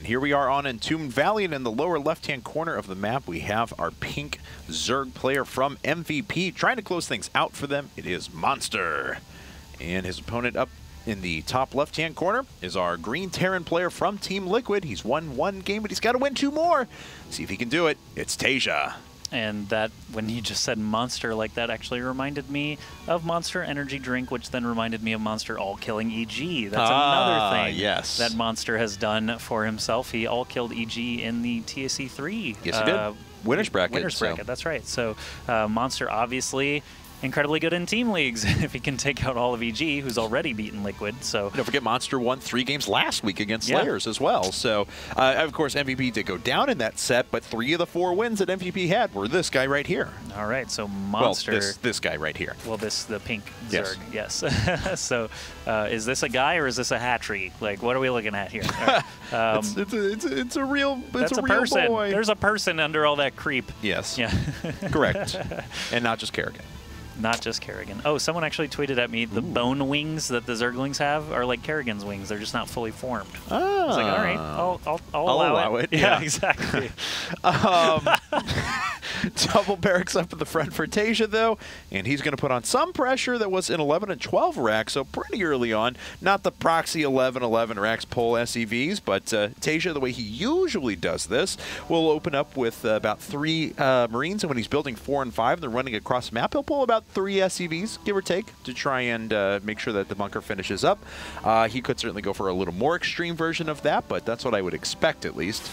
And here we are on Entombed Valley, and in the lower left-hand corner of the map, we have our pink Zerg player from MVP. Trying to close things out for them, it is Monster. And his opponent up in the top left-hand corner is our green Terran player from Team Liquid. He's won one game, but he's got to win 2 more. See if he can do it. It's Tasia. And that, when you just said Monster like that, actually reminded me of Monster Energy Drink, which then reminded me of Monster all-killing EG. That's another thing that Monster has done for himself. He all-killed EG in the TSC 3. Yes, he did. Winners bracket. Winners bracket, that's right. So Monster obviously incredibly good in team leagues if he can take out all of EG, who's already beaten Liquid. So don't forget, Monster won 3 games last week against Slayers as well. So of course MVP did go down in that set, but 3 of the 4 wins that MVP had were this guy right here. All right, so Monster. Well, this guy right here. Well, the pink Zerg. Yes. So is this a guy or is this a hat trick? Like, what are we looking at here? It's a real. That's a real person. boy. There's a person under all that creep. Yes. Yeah. Correct. And not just Kerrigan. Not just Kerrigan. Oh, someone actually tweeted at me the bone wings that the Zerglings have are like Kerrigan's wings. They're just not fully formed. Oh. I was like, all right, I'll allow it. Yeah, exactly. Double barracks up in the front for Tasia, though, and he's going to put on some pressure. That was an 11 and 12 rack, so pretty early on. Not the proxy 11-11 racks pull SEVs, but Tasia, the way he usually does this, will open up with about 3 Marines, and when he's building 4 and 5, they're running across the map, he'll pull about 3 SEVs, give or take, to try and make sure that the bunker finishes up. He could certainly go for a little more extreme version of that, but that's what I would expect, at least.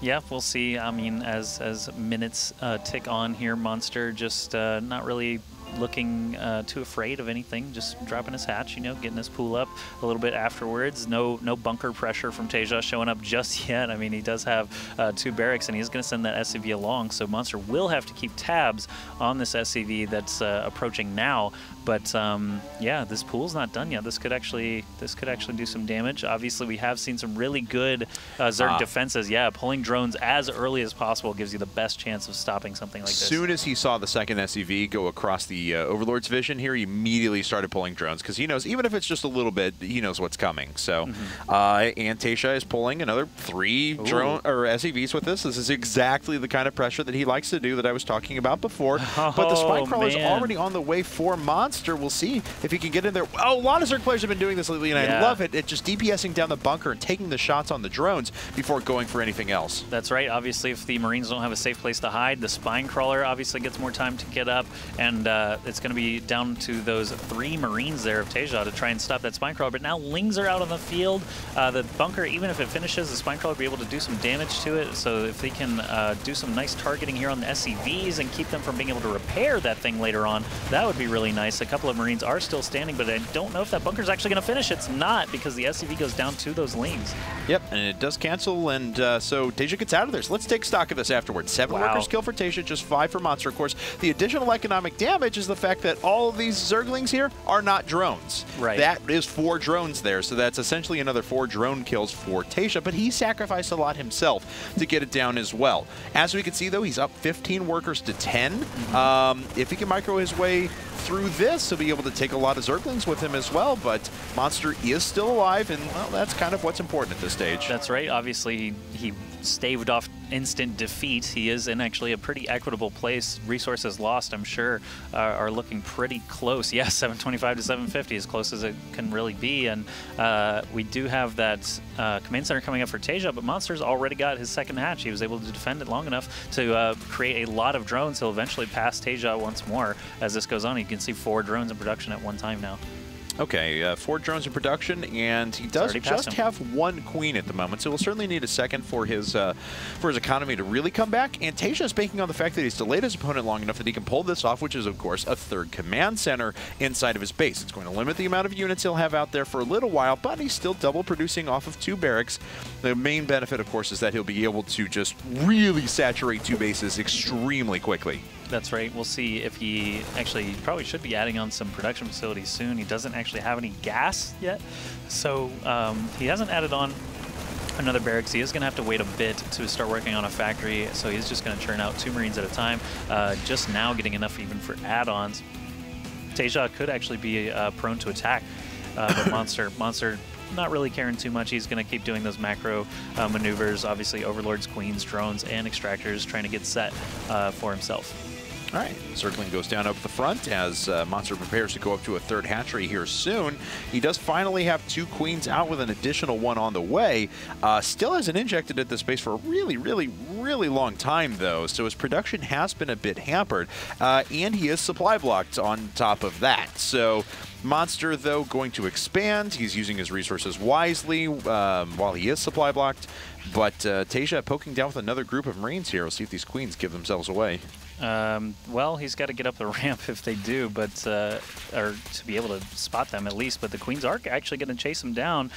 Yeah, we'll see. I mean, as minutes tick on here, Monster just not really looking too afraid of anything, just dropping his hatch, you know, getting his pool up a little bit afterwards. No bunker pressure from Tasia showing up just yet. I mean, he does have 2 barracks, and he's going to send that SCV along, so Monster will have to keep tabs on this SCV that's approaching now. But yeah, this pool's not done yet. This could actually do some damage. Obviously, we have seen some really good Zerg defenses. Yeah, pulling drones as early as possible gives you the best chance of stopping something like this. As soon as he saw the second SCV go across the Overlord's vision here, he immediately started pulling drones because he knows, even if it's just a little bit, he knows what's coming. So, and Tasia is pulling another 3 drone or SCVs with this. This is exactly the kind of pressure that he likes to do that I was talking about before. But the spine crawler's already on the way for Monster. We'll see if he can get in there. Oh, a lot of Zerg players have been doing this lately, and I love it. It's just DPSing down the bunker and taking the shots on the drones before going for anything else. That's right. Obviously, if the Marines don't have a safe place to hide, the spine crawler obviously gets more time to get up, and it's going to be down to those 3 Marines there of Tasia to try and stop that spine crawler. But now Lings are out on the field. The bunker, even if it finishes, the spine crawler will be able to do some damage to it. So if they can do some nice targeting here on the SCVs and keep them from being able to repair that thing later on, that would be really nice. A couple of Marines are still standing, but I don't know if that bunker's actually going to finish. It's not, because the SCV goes down to those Lings. Yep, and it does cancel, and so Tasia gets out of there. So let's take stock of this afterwards. 7 workers killed for Tasia, just 5 for Monster. Of course, the additional economic damage is the fact that all of these Zerglings here are not drones. Right. That is 4 drones there, so that's essentially another 4 drone kills for Tasia, but he sacrificed a lot himself to get it down as well. As we can see, though, he's up 15 workers to 10. If he can micro his way through this, he'll be able to take a lot of Zerglings with him as well, but Monster is still alive, and, well, that's kind of what's important at this stage. That's right. Obviously, he staved off instant defeat. He is in actually a pretty equitable place. Resources lost, I'm sure, are looking pretty close. Yes, 725 to 750, as close as it can really be, and we do have that command center coming up for Tasia, but Monster's already got his second hatch. He was able to defend it long enough to create a lot of drones. He'll eventually pass Tasia once more as this goes on. You can see 4 drones in production at one time now. Okay, 4 drones in production, and he does just have 1 queen at the moment, so we'll certainly need a second for his economy to really come back. And Tasia is banking on the fact that he's delayed his opponent long enough that he can pull this off, which is, of course, a 3rd command center inside of his base. It's going to limit the amount of units he'll have out there for a little while, but he's still double producing off of 2 barracks. The main benefit, of course, is that he'll be able to just really saturate 2 bases extremely quickly. That's right. We'll see if he actually probably should be adding on some production facilities soon. He doesn't actually have any gas yet, so he hasn't added on another barracks. He is going to have to wait a bit to start working on a factory, so he's just going to churn out 2 Marines at a time, just now getting enough even for add-ons. Tasia could actually be prone to attack, but Monster not really caring too much. He's going to keep doing those macro maneuvers. Obviously, Overlords, Queens, Drones, and Extractors trying to get set for himself. All right, Circling goes down up the front as Monster prepares to go up to a third hatchery here soon. He does finally have 2 Queens out with an additional 1 on the way. Still hasn't injected at this base for a really long time, though, so his production has been a bit hampered, and he is supply blocked on top of that. So Monster, though, going to expand. He's using his resources wisely while he is supply blocked, but Tasia poking down with another group of Marines here. We'll see if these Queens give themselves away. Well, he's got to get up the ramp if they do, but or to be able to spot them at least. But the Queens are actually going to chase him down,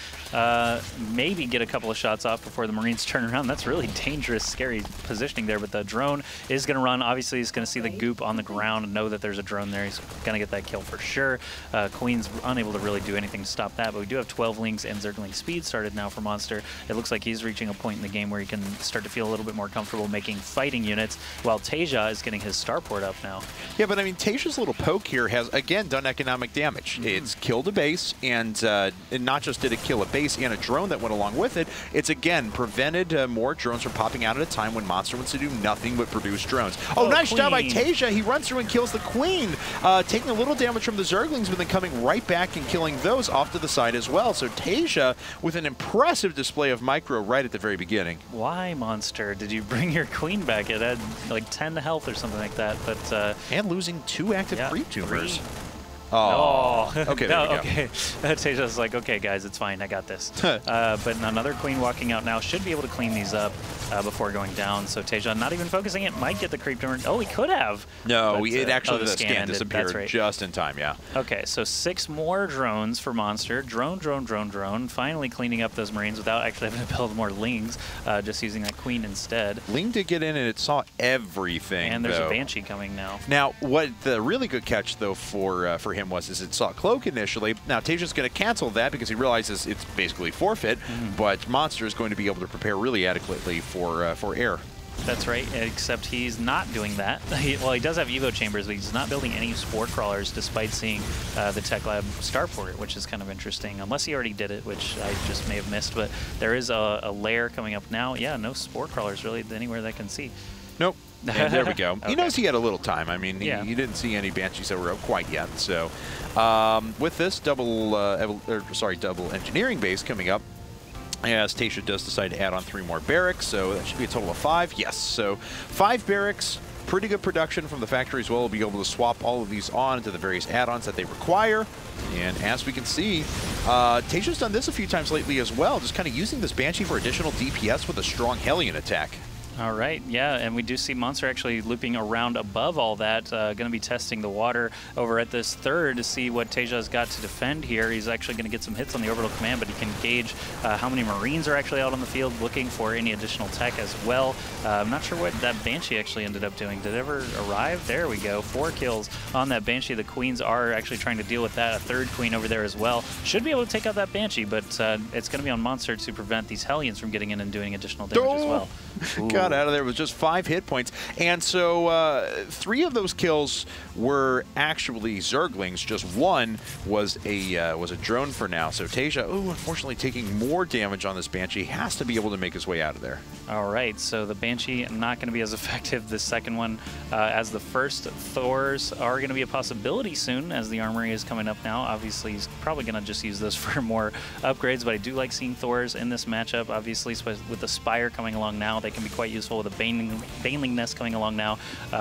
maybe get a couple of shots off before the Marines turn around. That's really dangerous, scary positioning there. But the drone is going to run. Obviously, he's going to see the goop on the ground and know that there's a drone there. He's going to get that kill for sure. Queens unable to really do anything to stop that, but we do have 12 Lings and Zergling speed started now for Monster. It looks like he's reaching a point in the game where he can start to feel a little bit more comfortable making fighting units, while Tasia is getting his starport up now. Yeah, but I mean, Tasia's little poke here has, again, done economic damage. It's killed a base, and not just did it kill a base and a drone that went along with it, it's, again, prevented more drones from popping out at a time when Monster wants to do nothing but produce drones. Oh, nice Queen. job by Tasia. He runs through and kills the Queen, taking a little damage from the Zerglings, but then coming right back and killing those off to the side as well. So Tasia with an impressive display of micro right at the very beginning. Why, Monster? Did you bring your Queen back? It had like 10 health or something like that, but and losing 2 active creep tumors. 3. Oh, no. Okay, no, there we okay. Tasia's like, okay, guys, it's fine, I got this. But another Queen walking out now should be able to clean these up before going down. So Tasia not even focusing it, might get the creep tumor. Oh, he could have. No, but, it actually, the scan disappeared right. just in time, yeah. Okay, so 6 more drones for Monster. Drone. Finally cleaning up those Marines without actually having to build more Lings, just using that Queen instead. Ling did get in and it saw everything, and there's though. a Banshee coming now. Now, what the really good catch, though, for him was is it saw Cloak initially. Now, Tasia's going to cancel that because he realizes it's basically forfeit, but Monster is going to be able to prepare really adequately for air. That's right, except he's not doing that. Well, he does have Evo chambers, but he's not building any Spore Crawlers despite seeing the Tech Lab Starport, which is kind of interesting, unless he already did it, which I just may have missed. But there is a lair coming up now. Yeah, no Spore Crawlers really anywhere that I can see. Nope. And there we go. Okay. He knows he had a little time. I mean, yeah. he didn't see any Banshees that were up quite yet. So with this double engineering base coming up, as Tasia does decide to add on 3 more barracks, so that should be a total of 5. Yes, so 5 barracks, pretty good production from the factory as well. We'll be able to swap all of these on into the various add-ons that they require. And as we can see, Tasia's done this a few times lately as well, just kind of using this Banshee for additional DPS with a strong Hellion attack. All right, yeah, and we do see Monster actually looping around above all that, going to be testing the water over at this third to see what Tasia's got to defend here. He's actually going to get some hits on the orbital command, but he can gauge how many Marines are actually out on the field looking for any additional tech as well. I'm not sure what that Banshee actually ended up doing. Did it ever arrive? There we go, 4 kills on that Banshee. The Queens are actually trying to deal with that. A third Queen over there as well. Should be able to take out that Banshee, but it's going to be on Monster to prevent these Hellions from getting in and doing additional damage as well. Got out of there with just 5 hit points, and so 3 of those kills were actually Zerglings. Just 1 was a drone for now. So Tasia, unfortunately taking more damage on this Banshee, has to be able to make his way out of there. All right, so the Banshee not going to be as effective this second one as the first. Thors are going to be a possibility soon as the armory is coming up now. Obviously, he's probably going to just use those for more upgrades, but I do like seeing Thors in this matchup. Obviously, with the Spire coming along now, they can be quite useful. With the Baneling Nest coming along now,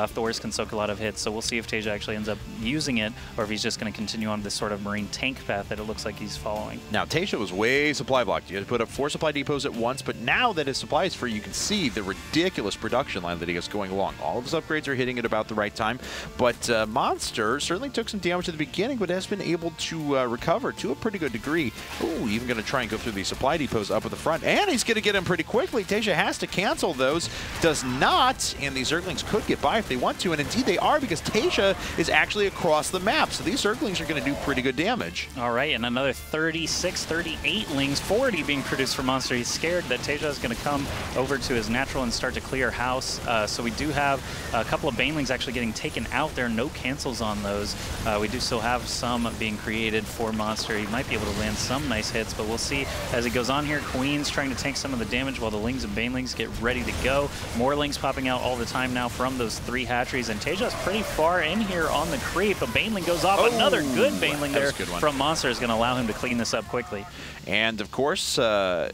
Thors can soak a lot of hits. So we'll see if Tasia actually ends up using it, or if he's just going to continue on this sort of Marine tank path that it looks like he's following. Now, Tasia was way supply blocked. You had to put up 4 supply depots at once, but now that his supply is free, you can see the ridiculous production line that he has going along. All of his upgrades are hitting at about the right time, but Monster certainly took some damage at the beginning, but has been able to recover to a pretty good degree. Ooh, even going to try and go through these supply depots up at the front, and he's going to get him pretty quickly. Tasia has to cancel. cancel those. Does not, and these Zerglings could get by if they want to, and indeed they are, because Tasia is actually across the map. So these Zerglings are going to do pretty good damage. All right, and another 36, 38 lings, 40 being produced for Monster. He's scared that Tasia is going to come over to his natural and start to clear house. So we do have a couple of Banelings actually getting taken out there. No cancels on those. We do still have some being created for Monster. He might be able to land some nice hits, but we'll see as it goes on here. Queen's trying to tank some of the damage while the lings and Banelings get ready to go. More lings popping out all the time now from those 3 hatcheries, and Tasia's pretty far in here on the creep. A Baneling goes off. Oh, another good Baneling there from Monster is going to allow him to clean this up quickly. And of course,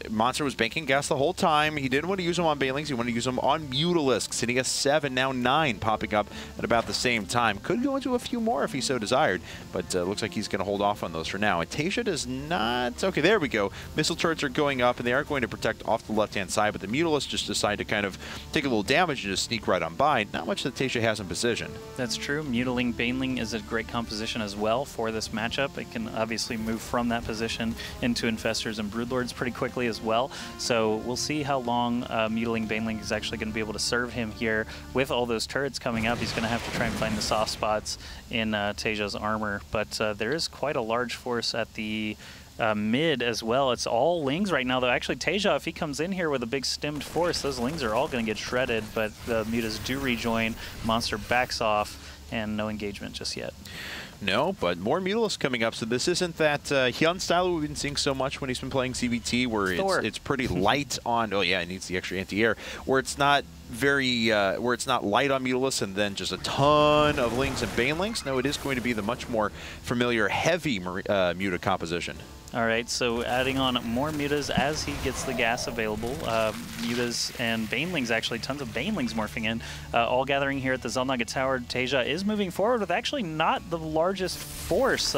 Monster was banking gas the whole time. He didn't want to use them on Banelings. He wanted to use them on Mutalisk, sitting at 7, now 9, popping up at about the same time. Could go into a few more if he so desired, but looks like he's going to hold off on those for now. And Tasia does not. Okay, there we go. Missile turrets are going up, and they are going to protect off the left-hand side, but the Mutalisk just decide to kind of take a little damage and just sneak right on by. Not much that Tasia has in position. That's true. Mutaling Baneling is a great composition as well for this matchup. It can obviously move from that position into Infestors and Broodlords pretty quickly as well. So we'll see how long Mutaling Baneling is actually going to be able to serve him here. With all those turrets coming up, he's going to have to try and find the soft spots in Tasia's armor. But there is quite a large force at the mid as well. It's all lings right now, though. Actually, Tasia, if he comes in here with a big stemmed force, those lings are all going to get shredded, but the mutas do rejoin. Monster backs off, and no engagement just yet. No, but more Mutalisk coming up, so this isn't that Hyun style we've been seeing so much when he's been playing CVT, where it's pretty light on, oh yeah, it needs the extra anti-air, where it's not very, where it's not light on Mutalisk and then just a ton of lings and Banelings. No, it is going to be the much more familiar heavy Muta composition. All right, so adding on more mutas as he gets the gas available. Mutas and Banelings, actually, tons of Banelings morphing in, all gathering here at the Xel'Naga Tower. Tasia is moving forward with actually not the largest force.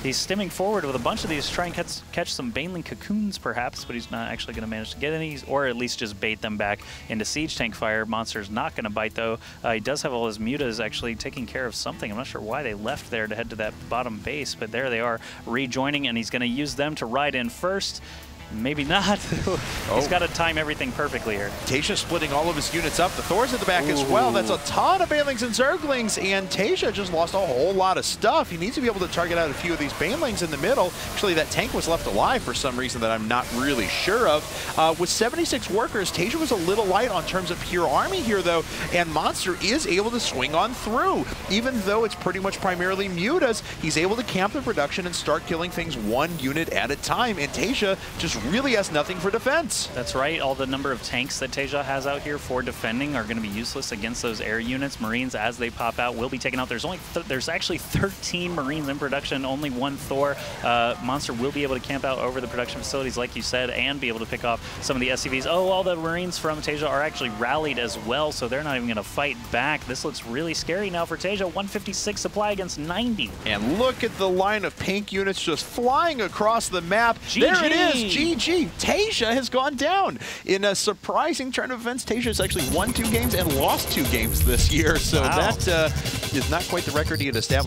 He's stimming forward with a bunch of these, trying to catch some Baneling cocoons, perhaps, but he's not actually going to manage to get any, or at least just bait them back into Siege Tank fire. Monster's not going to bite, though. He does have all his mutas actually taking care of something. I'm not sure why they left there to head to that bottom base, but there they are rejoining, and he's going to use them to ride in first. Maybe not. He's got to time everything perfectly here. Tasia splitting all of his units up. The Thor's at the back as well. That's a ton of Banelings and Zerglings, and Tasia just lost a whole lot of stuff. He needs to be able to target out a few of these Banelings in the middle. Actually, that tank was left alive for some reason that I'm not really sure of. With 76 workers, Tasia was a little light on terms of pure army here, though, and Monster is able to swing on through. Even though it's pretty much primarily mutas, he's able to camp the production and start killing things 1 unit at a time, and Tasia just really has nothing for defense. That's right. All the number of tanks that Tasia has out here for defending are going to be useless against those air units. Marines, as they pop out, will be taken out. There's actually 13 Marines in production, only 1 Thor. Monster will be able to camp out over the production facilities, like you said, and be able to pick off some of the SCVs. Oh, all the Marines from Tasia are actually rallied as well, so they're not even going to fight back. This looks really scary now for Tasia. 156 supply against 90. And look at the line of pink units just flying across the map. GG. There it is. GG. Tasia has gone down. In a surprising turn of events, Tasia has actually won 2 games and lost 2 games this year. So that is not quite the record he had established.